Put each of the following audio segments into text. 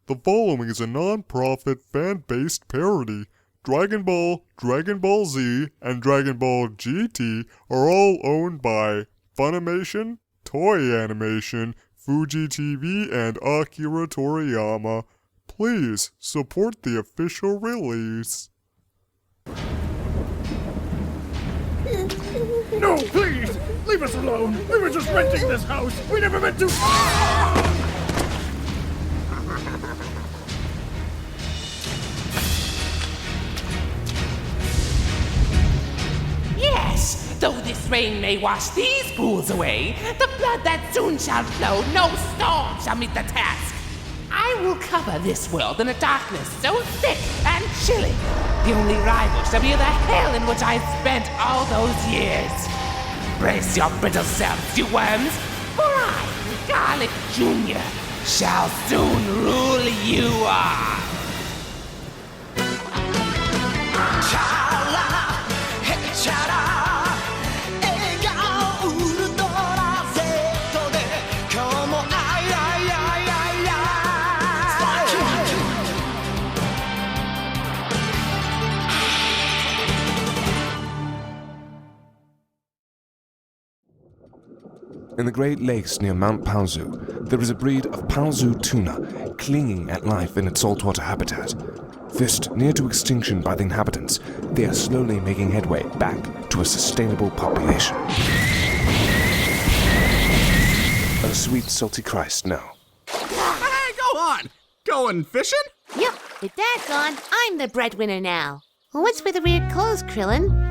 The following is a non-profit fan-based parody. Dragon Ball, Dragon Ball Z, and Dragon Ball GT are all owned by Funimation, Toei Animation, Fuji TV, and Akira Toriyama. Please support the official release. No, please! Leave us alone! We were just renting this house! We never meant to... Yes, though this rain may wash these fools away, the blood that soon shall flow, no storm shall meet the task. I will cover this world in a darkness so thick and chilling. The only rival shall be the hell in which I spent all those years. Brace your brittle selves, you worms, for I, Garlic Jr., shall soon rule you all. In the Great Lakes near Mount Paozu, there is a breed of Paozu tuna clinging at life in its saltwater habitat. Fished near to extinction by the inhabitants, they are slowly making headway back to a sustainable population. A sweet, salty Christ, no. Hey, Gohan! Going fishing? Yep, with Dad gone, I'm the breadwinner now. Well, what's with the weird clothes, Krillin?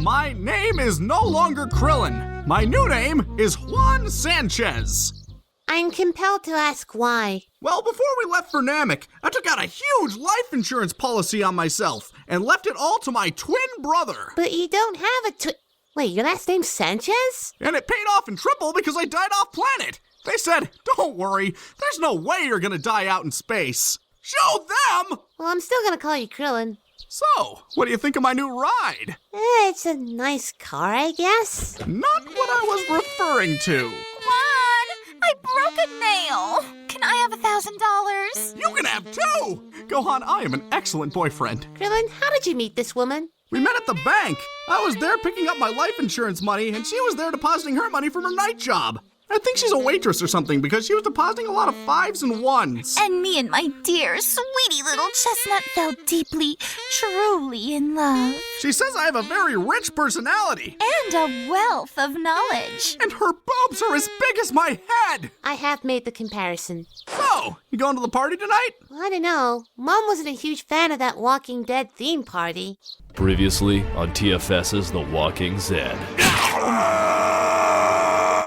My name is no longer Krillin. My new name is Juan Sanchez. I'm compelled to ask why. Well, before we left for Namek, I took out a huge life insurance policy on myself and left it all to my twin brother. But you don't have a Wait, your last name's Sanchez? And it paid off in triple because I died off planet. They said, don't worry, there's no way you're gonna die out in space. Show them! Well, I'm still gonna call you Krillin. So, what do you think of my new ride? It's a nice car, I guess. Not what I was referring to. Juan, I broke a nail. Can I have $1,000? You can have two! Gohan, I am an excellent boyfriend. Krillin, how did you meet this woman? We met at the bank. I was there picking up my life insurance money, and she was there depositing her money from her night job. I think she's a waitress or something because she was depositing a lot of 5s and 1s. And me and my dear, sweetie little chestnut fell deeply, truly in love. She says I have a very rich personality. And a wealth of knowledge. And her boobs are as big as my head. I have made the comparison. So, you going to the party tonight? Well, I don't know. Mom wasn't a huge fan of that Walking Dead theme party. Previously on TFS's The Walking Zed.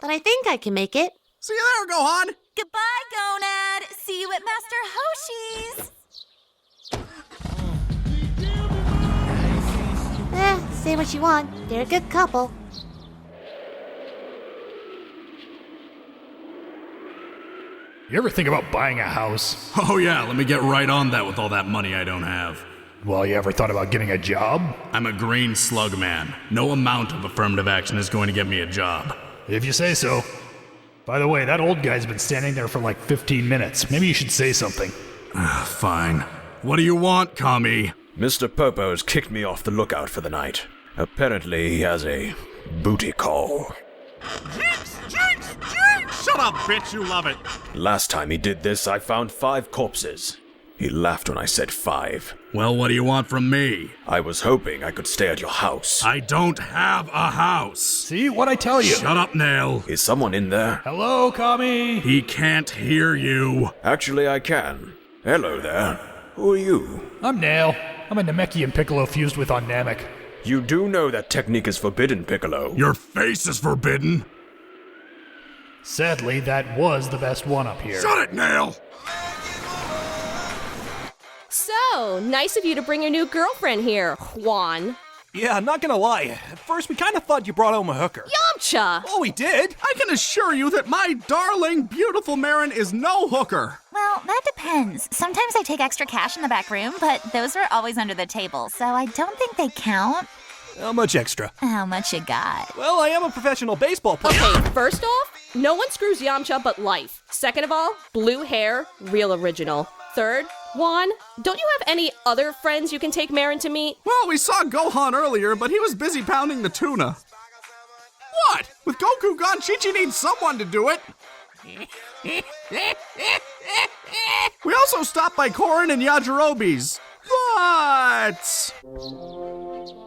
But I think I can make it. See you there, Gohan. Goodbye, Gonad. See you at Master Hoshi's. Say what you want. They're a good couple. You ever think about buying a house? Oh yeah, let me get right on that with all that money I don't have. Well, you ever thought about getting a job? I'm a green slug man. No amount of affirmative action is going to get me a job. If you say so. By the way, that old guy's been standing there for like 15 minutes. Maybe you should say something. Fine. What do you want, Kami? Mr. Popo's kicked me off the lookout for the night. Apparently he has a booty call. Jinx! Jinx! Jinx! Shut up, bitch, you love it. Last time he did this, I found 5 corpses. He laughed when I said 5. Well, what do you want from me? I was hoping I could stay at your house. I don't have a house. See what I tell you? Shut up, Nail. Is someone in there? Hello, Kami? He can't hear you. Actually, I can. Hello there. Who are you? I'm Nail. I'm a Namekian Piccolo fused with on Namek. You do know that technique is forbidden, Piccolo. Your face is forbidden. Sadly, that was the best one up here. Shut it, Nail! So, nice of you to bring your new girlfriend here, Juan. Yeah, not gonna lie. At first, we kind of thought you brought home a hooker. Yamcha! Oh, we did? I can assure you that my darling, beautiful Maron is no hooker. Well, that depends. Sometimes I take extra cash in the back room, but those were always under the table, so I don't think they count. How much extra? How much you got? Well, I am a professional baseball player. Okay, first off, no one screws Yamcha but life. Second of all, blue hair, real original. Third, Juan, don't you have any other friends you can take Maron to meet? Well, we saw Gohan earlier, but he was busy pounding the tuna. What? With Goku gone, ChiChi needs someone to do it. We also stopped by Karin and Yajirobe's. But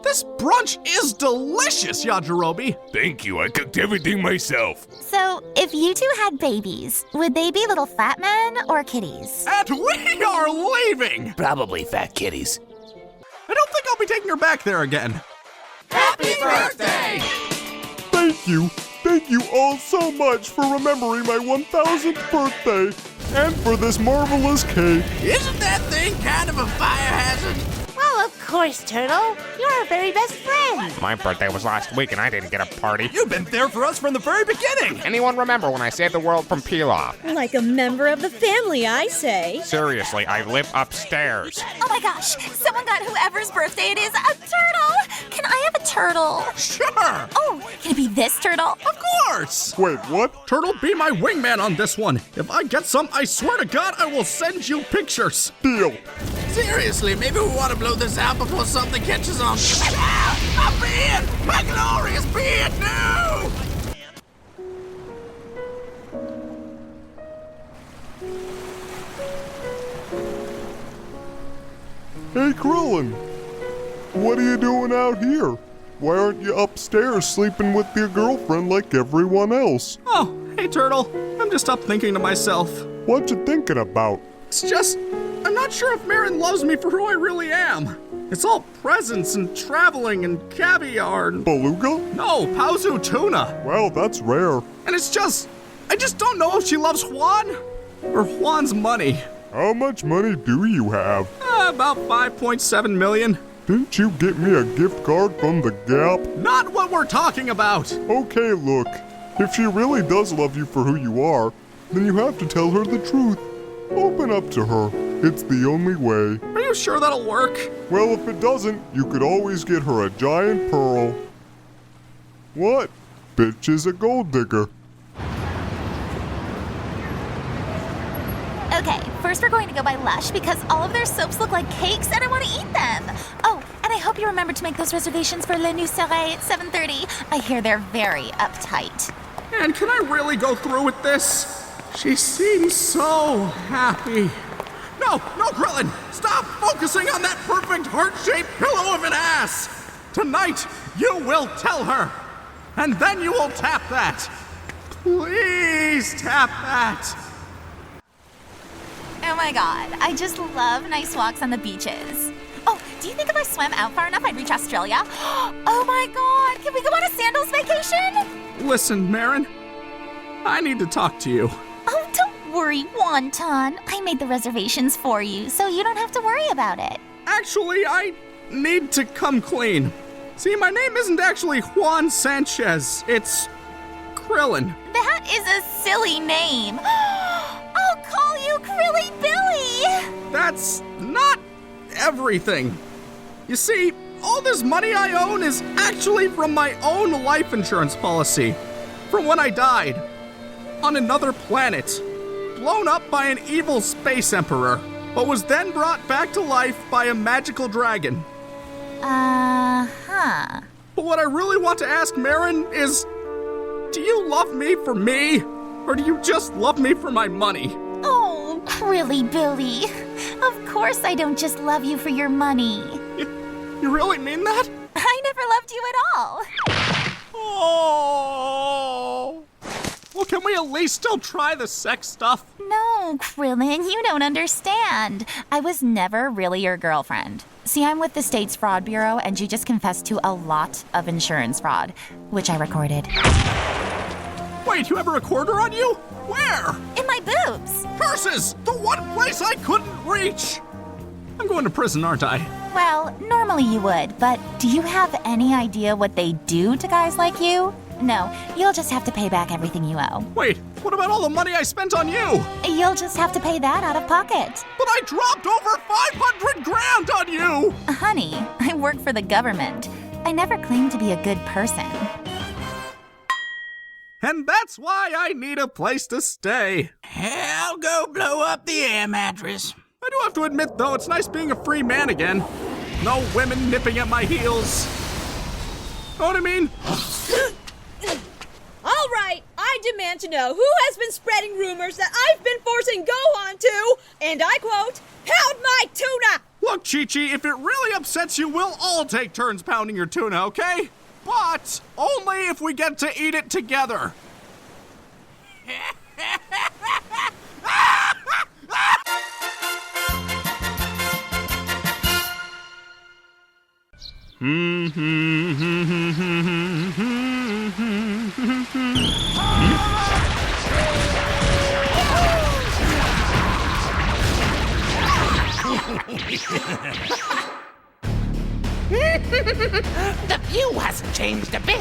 this brunch is delicious, Yajirobe. Thank you, I cooked everything myself. So, if you two had babies, would they be little fat men or kitties? And we are leaving! Probably fat kitties. I don't think I'll be taking her back there again. Happy birthday! Thank you all so much for remembering my 1000th birthday and for this marvelous cake. Isn't that thing kind of a fire hazard? Well, of course, Turtle. You're our very best friend. My birthday was last week and I didn't get a party. You've been there for us from the very beginning! Anyone remember when I saved the world from peel-off? Like a member of the family, I say. Seriously, I live upstairs. Oh my gosh, someone got whoever's birthday it is a turtle! Can I have a turtle? Sure! Oh, can it be this turtle? Of course! Wait, what? Turtle, be my wingman on this one. If I get some, I swear to God, I will send you pictures. Deal. Seriously, maybe we want to blow this out before something catches on. Ah, my beard! My glorious beard, no! Hey, Krillin. What are you doing out here? Why aren't you upstairs sleeping with your girlfriend like everyone else? Oh, hey, Turtle. I'm just up thinking to myself. What you thinking about? It's just, I'm not sure if Maron loves me for who I really am. It's all presents and traveling and caviar and... Beluga? No, Paozu tuna. Well, that's rare. And it's just, I just don't know if she loves Juan or Juan's money. How much money do you have? About 5.7 million. Didn't you get me a gift card from the Gap? Not what we're talking about. Okay, look. If she really does love you for who you are, then you have to tell her the truth. Open up to her. It's the only way. Are you sure that'll work? Well, if it doesn't, you could always get her a giant pearl. What? Bitch is a gold digger. Okay, first we're going to go by Lush because all of their soaps look like cakes and I want to eat them. Oh, and I hope you remember to make those reservations for Le Nuceray at 7:30. I hear they're very uptight. And can I really go through with this? She seems so happy. No, Krillin! Stop focusing on that perfect heart-shaped pillow of an ass! Tonight, you will tell her, and then you will tap that. Please tap that. Oh my god, I just love nice walks on the beaches. Oh, do you think if I swam out far enough I'd reach Australia? Oh my god, can we go on a sandals vacation? Listen, Maron, I need to talk to you. Oh, don't worry, Wonton. I made the reservations for you, so you don't have to worry about it. Actually, I need to come clean. See, my name isn't actually Juan Sanchez. It's Krillin. That is a silly name. I'll call you Krilly Billy. That's not everything. You see, all this money I own is actually from my own life insurance policy. From when I died. On another planet. Blown up by an evil space emperor. But was then brought back to life by a magical dragon. Uh-huh. But what I really want to ask Maron is, do you love me for me? Or do you just love me for my money? Oh, Krilly Billy. Of course I don't just love you for your money. You really mean that? I never loved you at all. Oh. Well, can we at least still try the sex stuff? No, Krillin, you don't understand. I was never really your girlfriend. See, I'm with the State's Fraud Bureau, and you just confessed to a lot of insurance fraud, which I recorded. Wait, you have a recorder on you? Where? In my boobs. Curses! The one place I couldn't reach! I'm going to prison, aren't I? Well, normally you would, but do you have any idea what they do to guys like you? No, you'll just have to pay back everything you owe. Wait, what about all the money I spent on you? You'll just have to pay that out of pocket. But I dropped over 500 grand on you! Honey, I work for the government. I never claimed to be a good person. and that's why I need a place to stay. I'll go blow up the air mattress. I do have to admit, though, it's nice being a free man again. No women nipping at my heels. Know what I mean? All right, I demand to know who has been spreading rumors that I've been forcing Gohan to, and I quote, pound my tuna! Look, ChiChi, if it really upsets you, we'll all take turns pounding your tuna, okay? But only if we get to eat it together. The view hasn't changed a bit.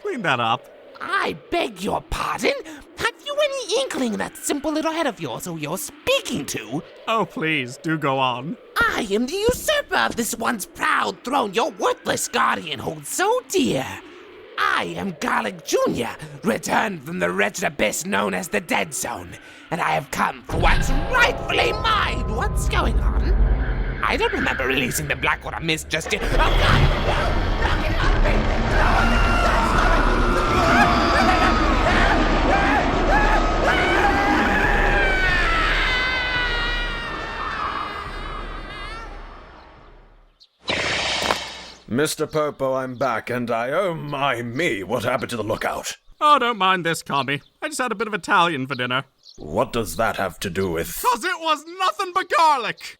Clean that up. I beg your pardon? Have you any inkling that simple little head of yours who you're speaking to? Oh, please, do go on. I am the usurper of this once proud throne your worthless guardian holds so dear. I am Garlic Jr., returned from the wretched abyss known as the Dead Zone, and I have come for what's rightfully mine. What's going on? I don't remember releasing the Blackwater Mist just yet. Oh, God! Mr. Popo, I'm back, and oh my me, what happened to the lookout? Oh, don't mind this, Kami. I just had a bit of Italian for dinner. What does that have to do with... 'Cause it was nothing but garlic!